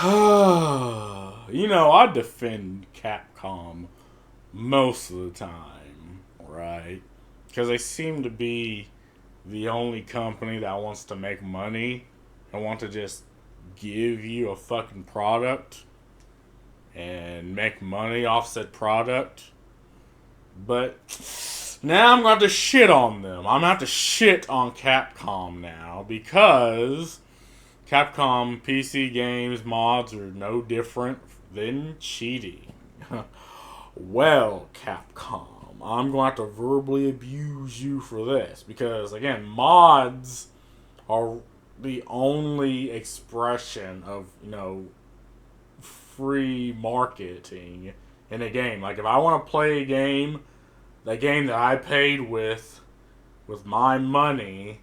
You know, I defend Capcom most of the time, right? Because they seem to be the only company that wants to make money and want to just give you a fucking product and make money off said product. But now I'm going to have to shit on them. I'm going to have to shit on Capcom now because Capcom PC games mods are no different than cheating. Well, Capcom, I'm going to have to verbally abuse you for this because, again, mods are the only expression of, free marketing in a game. Like, if I want to play a game, the game that I paid with my money,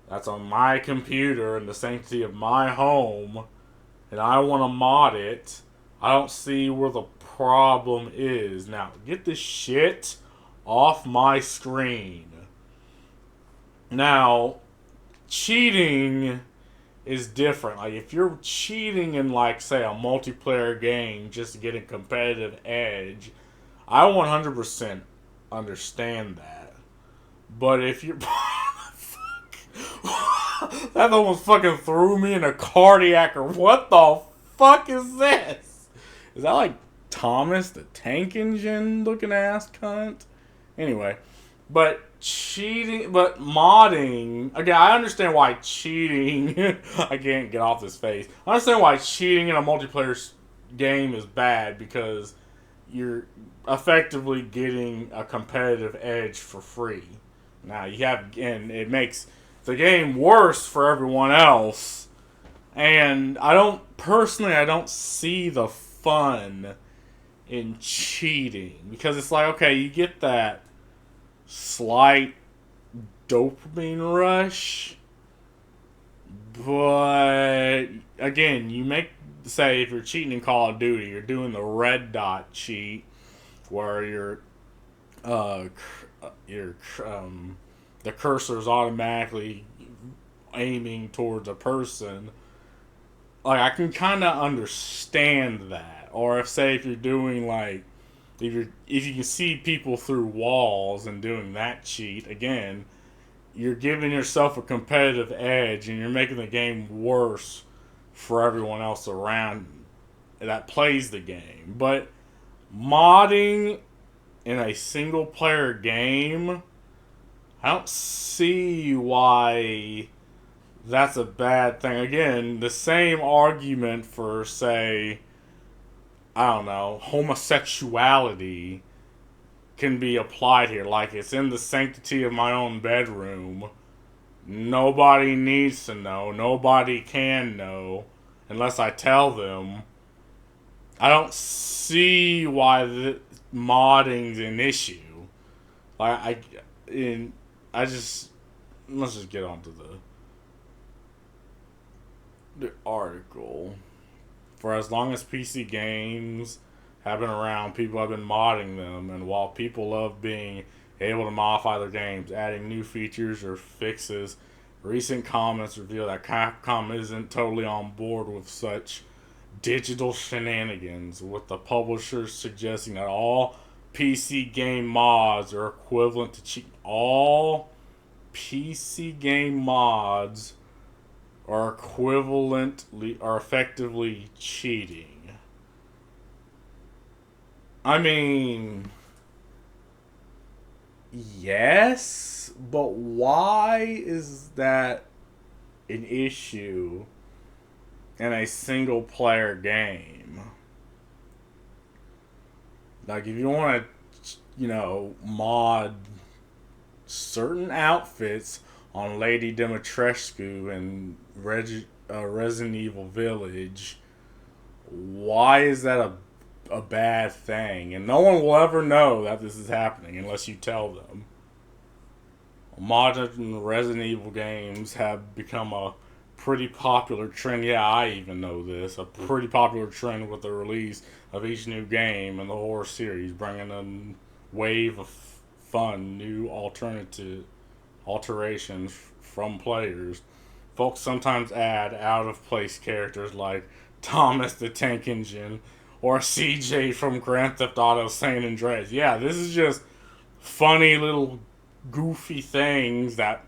that's on my computer in the sanctity of my home, and I want to mod it, I don't see where the problem is. Now, get this shit off my screen. Now, cheating is different. Like, if you're cheating in, like, say, a multiplayer game just to get a competitive edge, I 100% understand that. But if you're. That almost fucking threw me in a cardiac, or what the fuck is this? Is that like Thomas the Tank Engine looking ass cunt? Anyway, but cheating, but modding. Again, I understand why cheating. I can't get off this face. I understand why cheating in a multiplayer game is bad because you're effectively getting a competitive edge for free. Now you have, and it makes the game worse for everyone else. And I don't see the fun in cheating because it's like, okay, you get that slight dopamine rush, but again, you make, say, if you're cheating in Call of Duty, you're doing the red dot cheat where uh, your the cursor is automatically aiming towards a person. Like, I can kind of understand that. Or if, say, if you're doing like, if you can see people through walls and doing that cheat, again, you're giving yourself a competitive edge and you're making the game worse for everyone else around that plays the game. But modding in a single player game, I don't see why that's a bad thing. Again, the same argument for, say, I don't know, homosexuality can be applied here. Like, it's in the sanctity of my own bedroom. Nobody needs to know. Nobody can know unless I tell them. I don't see why modding's an issue. Like, I just, let's just get on to the article. For as long as PC games have been around, people have been modding them, and while people love being able to modify their games, adding new features or fixes, recent comments reveal that Capcom isn't totally on board with such digital shenanigans, with the publishers suggesting that all PC game mods are equivalent to cheat. All PC game mods are effectively cheating. I mean, yes, but why is that an issue in a single player game? Like, if you want to, mod certain outfits on Lady Dimitrescu and Resident Evil Village, why is that a bad thing? And no one will ever know that this is happening unless you tell them. Modern Resident Evil games have become a pretty popular trend. Yeah, I even know this. A pretty popular trend with the release of each new game in the horror series, bringing a wave of fun, new alterations from players. Folks sometimes add out of place characters like Thomas the Tank Engine or CJ from Grand Theft Auto San Andreas. Yeah, this is just funny little goofy things that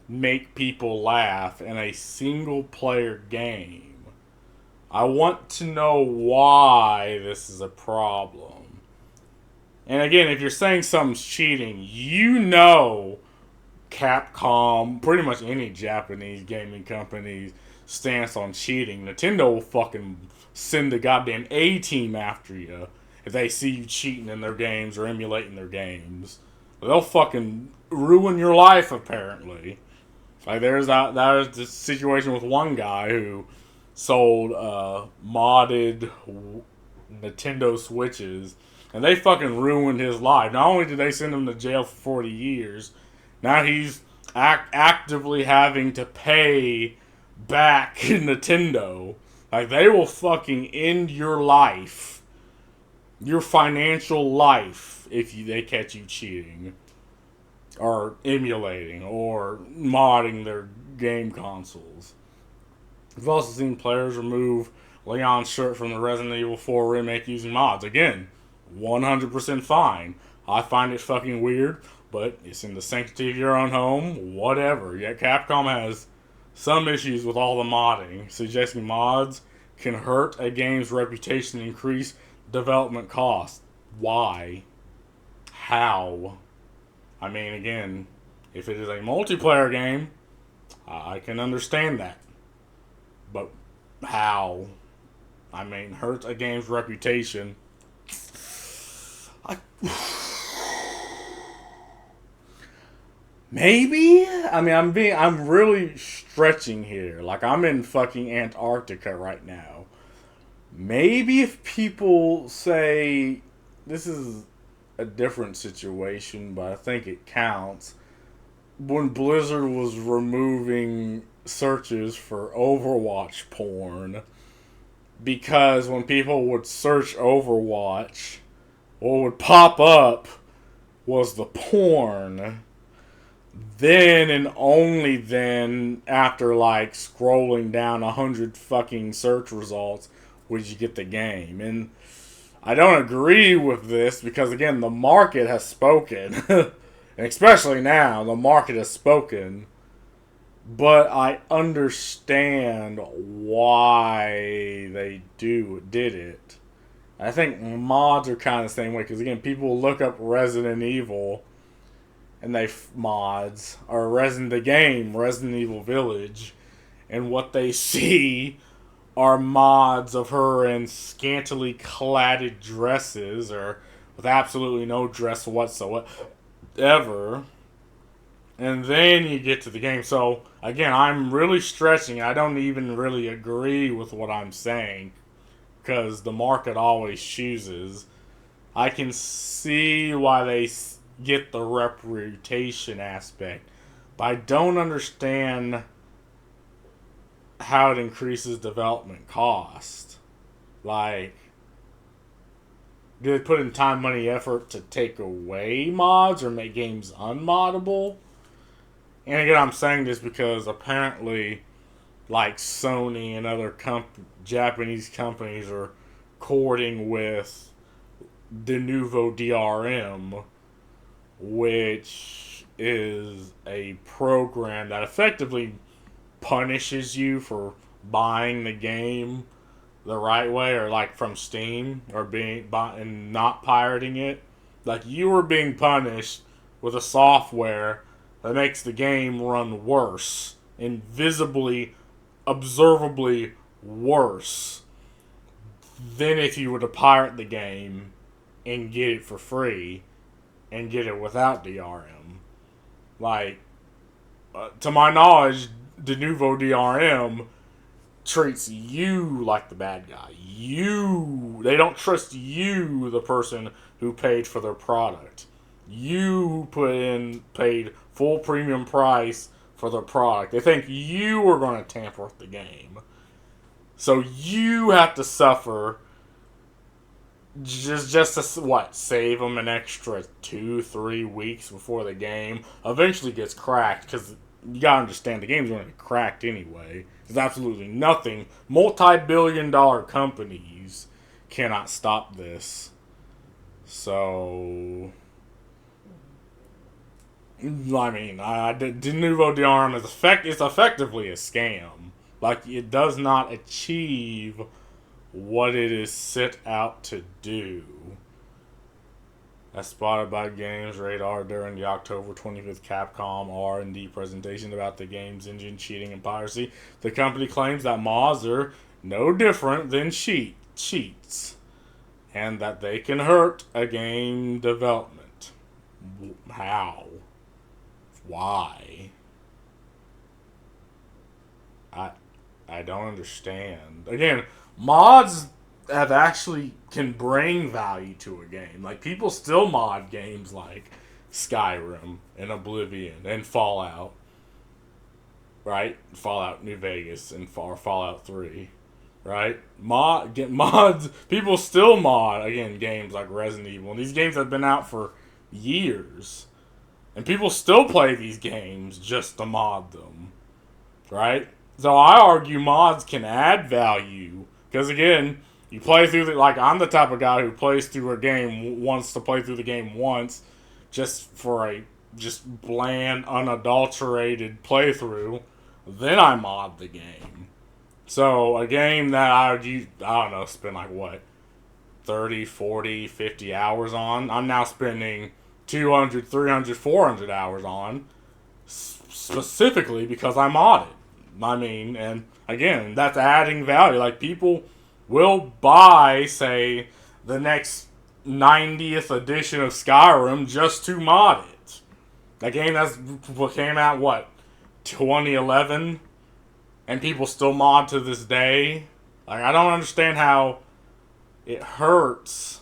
make people laugh in a single player game. I want to know why this is a problem. And again, if you're saying something's cheating, you know Capcom, pretty much any Japanese gaming company's stance on cheating. Nintendo will fucking send the goddamn A team after you if they see you cheating in their games or emulating their games. They'll fucking ruin your life, apparently. Like there's this situation with one guy who sold modded Nintendo Switches, and they fucking ruined his life. Not only did they send him to jail for 40 years, now he's actively having to pay back Nintendo. Like, they will fucking end your life, your financial life, if they catch you cheating or emulating or modding their game consoles. We've also seen players remove Leon's shirt from the Resident Evil 4 remake using mods. Again, 100% fine. I find it fucking weird, but it's in the sanctity of your own home, whatever. Yet Capcom has some issues with all the modding, suggesting mods can hurt a game's reputation and increase development costs. Why? How? I mean, again, if it is a multiplayer game, I can understand that. But how? I mean, hurt a game's reputation. Maybe? I mean, I'm really stretching here. Like, I'm in fucking Antarctica right now. Maybe if people say this is a different situation, but I think it counts. When Blizzard was removing searches for Overwatch porn, because when people would search Overwatch, what would pop up was the porn. Then and only then, after like scrolling down 100 fucking search results, would you get the game. And I don't agree with this because, again, the market has spoken. And especially now, the market has spoken. But I understand why they did it. I think mods are kind of the same way because, again, people look up Resident Evil and mods or Resident Evil Village, and what they see are mods of her in scantily cladded dresses or with absolutely no dress whatsoever. And then you get to the game. So, again, I'm really stretching. I don't even really agree with what I'm saying because the market always chooses. I can see why they get the reputation aspect, but I don't understand how it increases development cost. Like, do they put in time, money, effort to take away mods or make games unmoddable? And again, I'm saying this because apparently, like, Sony and other Japanese companies are courting with the Nouveau DRM, which is a program that effectively punishes you for buying the game the right way, or like from Steam, or and not pirating it. Like, you are being punished with a software that makes the game run worse, invisibly, observably worse than if you were to pirate the game and get it for free and get it without DRM. Like, to my knowledge, the Nouveau DRM treats you like the bad guy. They don't trust you, the person who paid for their product. You who paid full premium price for their product. They think you are going to tamper with the game. So you have to suffer just to, save them an extra 2-3 weeks before the game eventually gets cracked, because you gotta understand, the game's going to get cracked anyway. There's absolutely nothing. Multi-billion-dollar companies cannot stop this. So, I mean, De Nouveau DRM is effectively a scam. Like, it does not achieve what it is set out to do. As spotted by Games Radar during the October 25th Capcom R&D presentation about the game's engine cheating and piracy, the company claims that mods are no different than cheats, and that they can hurt a game development. How? Why? I I don't understand. Again, mods have actually can bring value to a game. Like, people still mod games like Skyrim and Oblivion and Fallout, right? Fallout New Vegas and Fallout 3, right? Get mods. People still mod again games like Resident Evil. And these games have been out for years, and people still play these games just to mod them, right? So I argue mods can add value because, again, you play through like, I'm the type of guy who plays through a game, wants to play through the game once just for a just bland, unadulterated playthrough. Then I mod the game. So a game that I don't know, spend like what, 30, 40, 50 hours on, I'm now spending 200, 300, 400 hours on, specifically because I modded. I mean, and again, that's adding value. Like, people will buy, say, the next 90th edition of Skyrim just to mod it. That game that's what came out, what, 2011? And people still mod to this day. Like, I don't understand how it hurts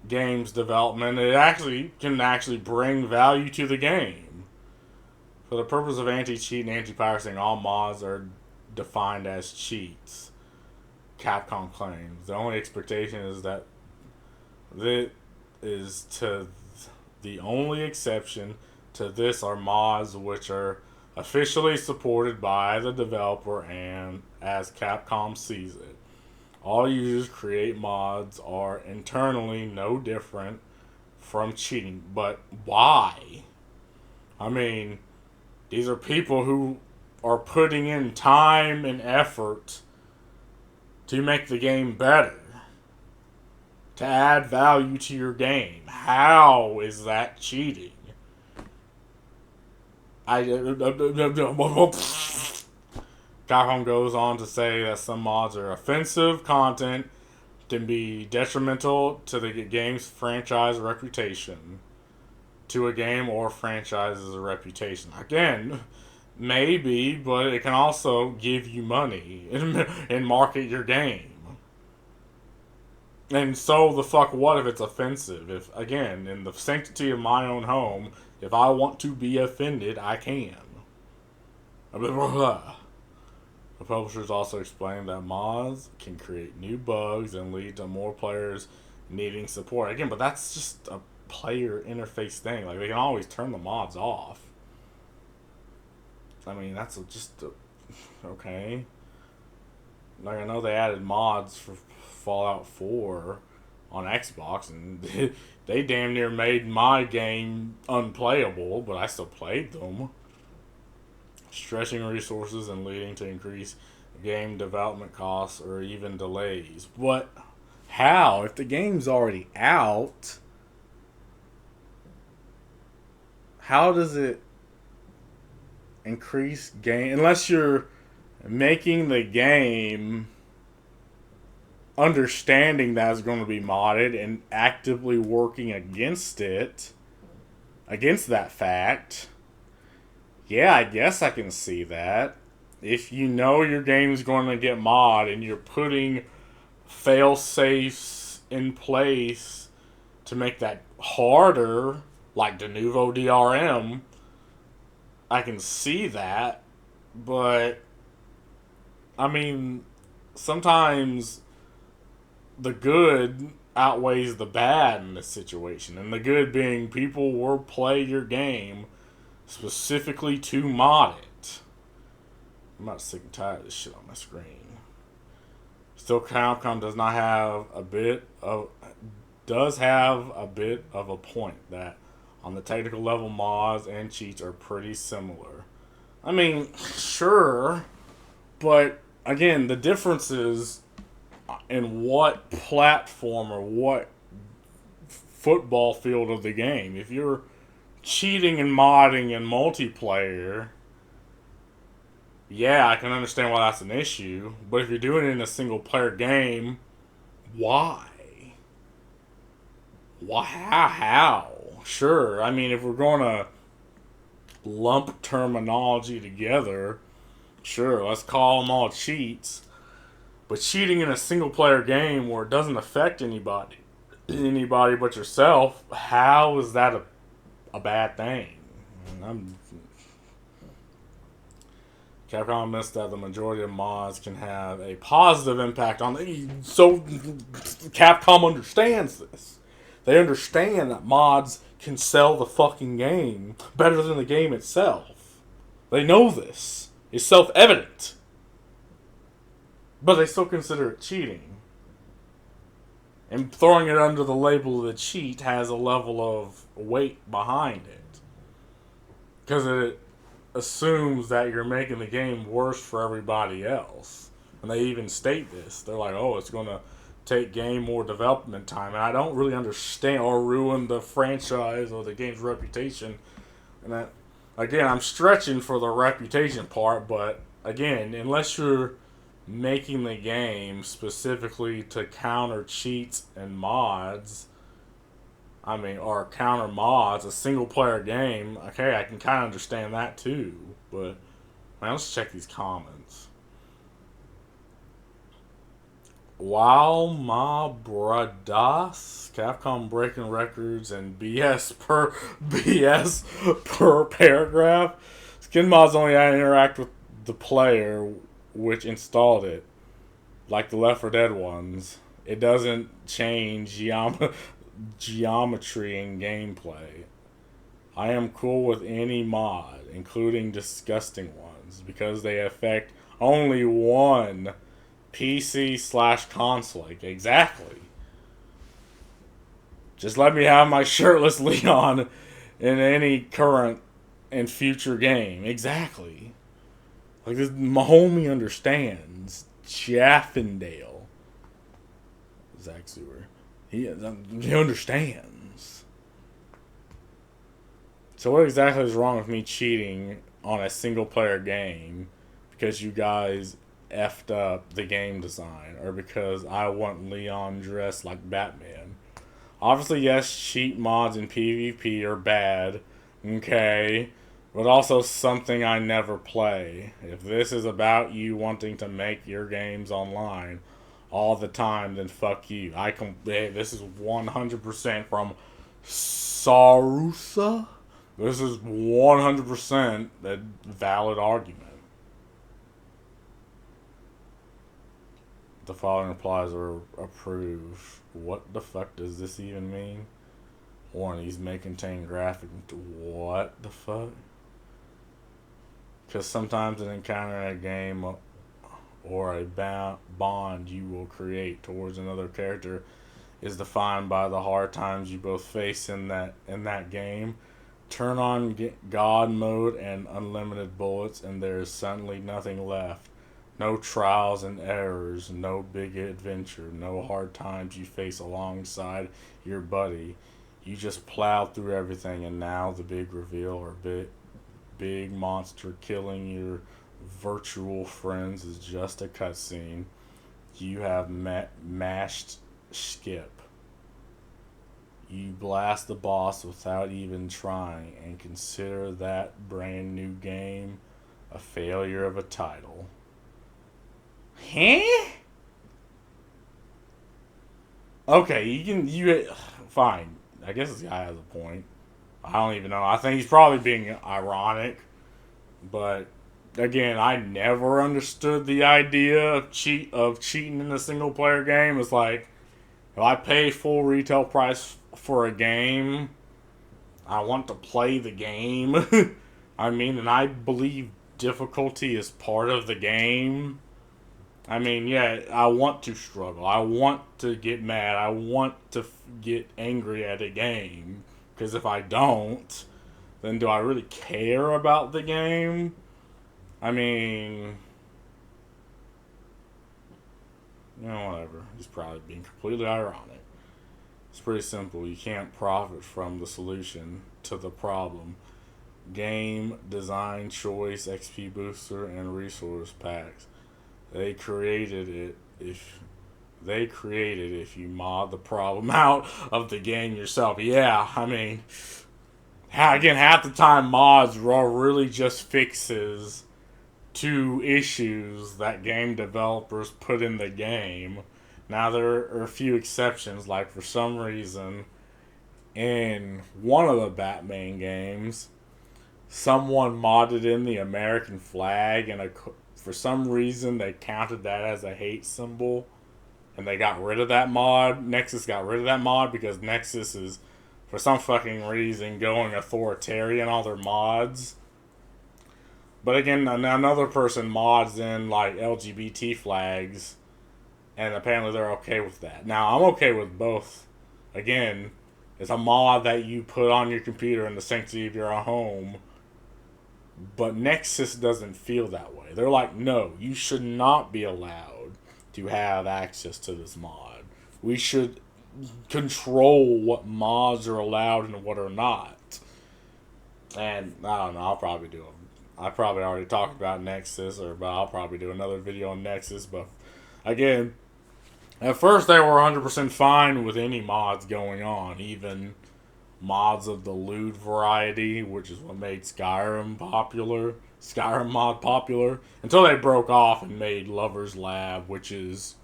games development. It actually can bring value to the game. For the purpose of anti-cheat and anti-piracy, all mods are defined as cheats. Capcom claims. The only expectation is that the only exception to this are mods which are officially supported by the developer and as Capcom sees it. All users create mods are internally no different from cheating. But why? I mean, these are people who are putting in time and effort to make the game better, to add value to your game. How is that cheating? Capcom goes on to say that some mods are offensive content, can be detrimental to the game's franchise reputation, to a game or franchise's reputation. Again, maybe, but it can also give you money and market your game. And so the fuck what if it's offensive? If, again, in the sanctity of my own home, if I want to be offended, I can. Blah, blah, blah. The publishers also explained that mods can create new bugs and lead to more players needing support. Again, but that's just a player interface thing. Like, they can always turn the mods off. I mean, that's okay. Like, I know they added mods for Fallout 4 on Xbox, and they damn near made my game unplayable, but I still played them. Stretching resources and leading to increased game development costs or even delays. What? How? If the game's already out, how does it increase game? Unless you're making the game understanding that it's going to be modded and actively working against it, against that fact. Yeah, I guess I can see that. If you know your game's going to get modded and you're putting fail safes in place to make that harder, like De Nouveau DRM, I can see that. But, I mean, sometimes the good outweighs the bad in this situation. And the good being people will play your game specifically to mod it. I'm not sick and tired of this shit on my screen. Still, Capcom does have a bit of a point that on the technical level, mods and cheats are pretty similar. I mean, sure, but again, the difference is in what platform or what football field of the game. If you're cheating and modding in multiplayer, yeah, I can understand why that's an issue. But if you're doing it in a single player game, why? Why? How? Sure. I mean, if we're going to lump terminology together, sure, let's call them all cheats. But cheating in a single player game where it doesn't affect anybody but yourself, how is that a bad thing? Capcom admits that the majority of mods can have a positive impact on the. So Capcom understands this. They understand that mods can sell the fucking game better than the game itself. They know this. It's self-evident. But they still consider it cheating. And throwing it under the label of the cheat has a level of weight behind it. Because it assumes that you're making the game worse for everybody else. And they even state this. They're like, oh, it's going to take game more development time. And I don't really understand, or ruin the franchise or the game's reputation. And that, again, I'm stretching for the reputation part, but again, unless you're making the game specifically to counter cheats and mods, or counter mods, a single player game, okay, I can kind of understand that too. But, man, let's check these comments. Wow, my bradas, Capcom breaking records and BS per paragraph. Skin mods only interact with the player which installed it, like the Left 4 Dead ones. It doesn't change geometry and gameplay. I am cool with any mod, including disgusting ones, because they affect only one PC/console. Exactly. Just let me have my shirtless Leon in any current and future game. Exactly. Like this, my homie understands. Jaffendale. Zach Sewer. He understands. So what exactly is wrong with me cheating on a single player game because you guys effed up the game design, or because I want Leon dressed like Batman? Obviously, yes, cheat mods in PvP are bad, okay, but also something I never play. If this is about you wanting to make your games online all the time, then fuck you. This is 100% from Sarusa. This is 100% a valid argument. The following replies are approved. What the fuck does this even mean? Warning, these may contain graphic. What the fuck? Because sometimes an encounter in a game or a bond you will create towards another character is defined by the hard times you both face in that game. Turn on God mode and unlimited bullets, and there is suddenly nothing left. No trials and errors, no big adventure, no hard times you face alongside your buddy. You just plowed through everything, and now the big reveal or big monster killing your virtual friends is just a cutscene. You have mashed skip. You blast the boss without even trying, and consider that brand new game a failure of a title. Huh? Okay, fine. I guess this guy has a point. I don't even know. I think he's probably being ironic. But, again, I never understood the idea of cheating in a single player game. It's like, if I pay full retail price for a game, I want to play the game. And I believe difficulty is part of the game. I mean, yeah, I want to struggle. I want to get mad. I want to get angry at a game. Because if I don't, then do I really care about the game? I mean, whatever. He's probably being completely ironic. It's pretty simple. You can't profit from the solution to the problem. Game, design, choice, XP booster, and resource packs. They created it if you mod the problem out of the game yourself. Yeah, I mean, again, half the time mods are really just fixes to issues that game developers put in the game. Now, there are a few exceptions, like for some reason, in one of the Batman games, someone modded in the American flag, and for some reason they counted that as a hate symbol, and they got rid of that mod. Nexus got rid of that mod because Nexus is, for some fucking reason, going authoritarian on their mods. But again, another person mods in like LGBT flags, and apparently they're okay with that. Now, I'm okay with both. Again, it's a mod that you put on your computer in the sanctity of your home. But Nexus doesn't feel that way. They're like, no, you should not be allowed to have access to this mod. We should control what mods are allowed and what are not. And I don't know, I'll probably do them. I probably already talked about Nexus, but I'll probably do another video on Nexus. But again, at first they were 100% fine with any mods going on, even mods of the lewd variety, which is what made Skyrim mod popular, until they broke off and made Lover's Lab, which is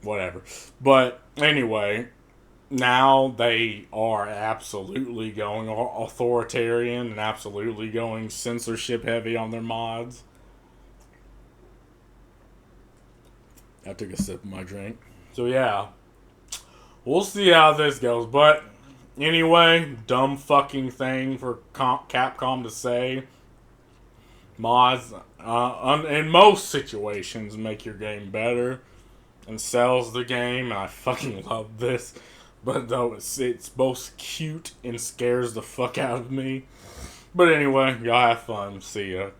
whatever. But anyway, now they are absolutely going authoritarian and absolutely going censorship heavy on their mods. I took a sip of my drink. So yeah, we'll see how this goes. But anyway, dumb fucking thing for Capcom to say. Mods, in most situations, make your game better and sells the game. And I fucking love this. But though it's both cute and scares the fuck out of me. But anyway, y'all have fun. See ya.